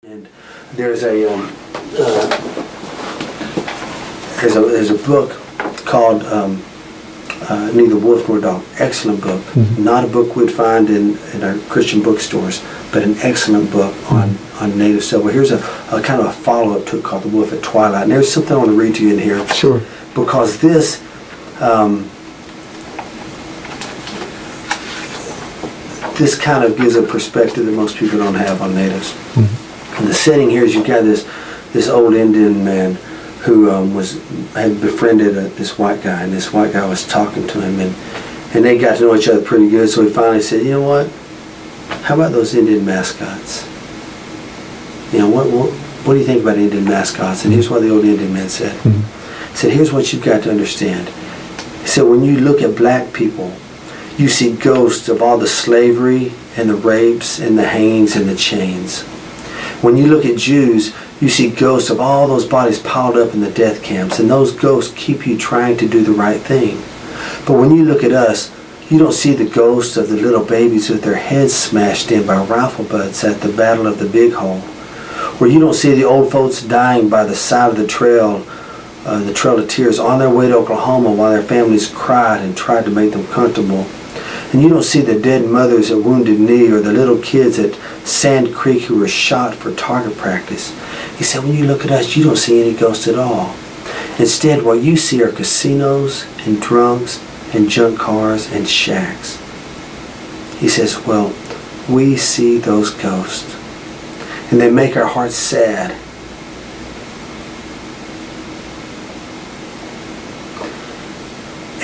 And there's a book called Neither Wolf Nor Dog. Excellent book. Mm-hmm. Not a book we'd find in our Christian bookstores, but an excellent book on native stuff. Well, here's a kind of a follow-up to it called The Wolf at Twilight. And there's something I want to read to you in here. Sure. Because this this kind of gives a perspective that most people don't have on natives. Mm-hmm. And the setting here is you've got this old Indian man who had befriended this white guy, and this white guy was talking to him, and they got to know each other pretty good. So he finally said, "You know what? How about those Indian mascots? You know, what do you think about Indian mascots?" And here's what the old Indian man said. Mm-hmm. He said, "Here's what you've got to understand." He said, "When you look at black people, you see ghosts of all the slavery and the rapes and the hangings and the chains. When you look at Jews, you see ghosts of all those bodies piled up in the death camps, and those ghosts keep you trying to do the right thing. But when you look at us, you don't see the ghosts of the little babies with their heads smashed in by rifle butts at the Battle of the Big Hole, or you don't see the old folks dying by the side of the Trail of Tears on their way to Oklahoma while their families cried and tried to make them comfortable. And you don't see the dead mothers at Wounded Knee or the little kids at Sand Creek who were shot for target practice." He said, "When you look at us, you don't see any ghosts at all. Instead, what you see are casinos and drunks and junk cars and shacks." He says, "Well, we see those ghosts, and they make our hearts sad.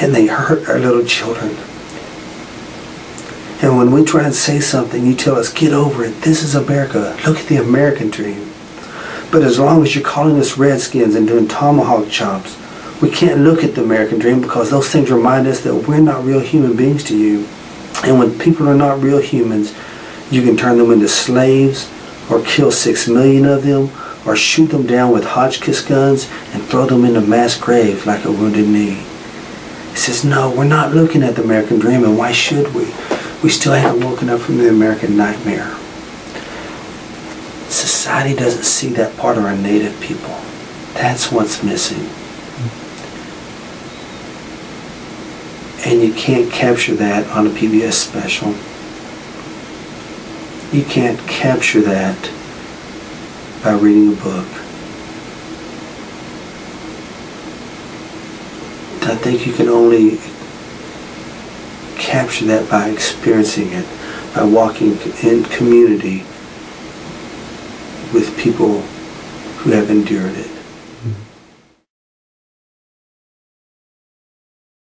And they hurt our little children. And when we try and say something, you tell us, 'Get over it. This is America. Look at the American dream.' But as long as you're calling us redskins and doing tomahawk chops, we can't look at the American dream because those things remind us that we're not real human beings to you. And when people are not real humans, you can turn them into slaves or kill 6 million of them or shoot them down with Hotchkiss guns and throw them into mass graves like a Wounded Knee." He says, "No, we're not looking at the American dream, and why should we? We still haven't woken up from the American nightmare. Society doesn't see that part of our native people. That's what's missing. And you can't capture that on a PBS special. You can't capture that by reading a book. I think you can only capture that by experiencing it, by walking in community with people who have endured it."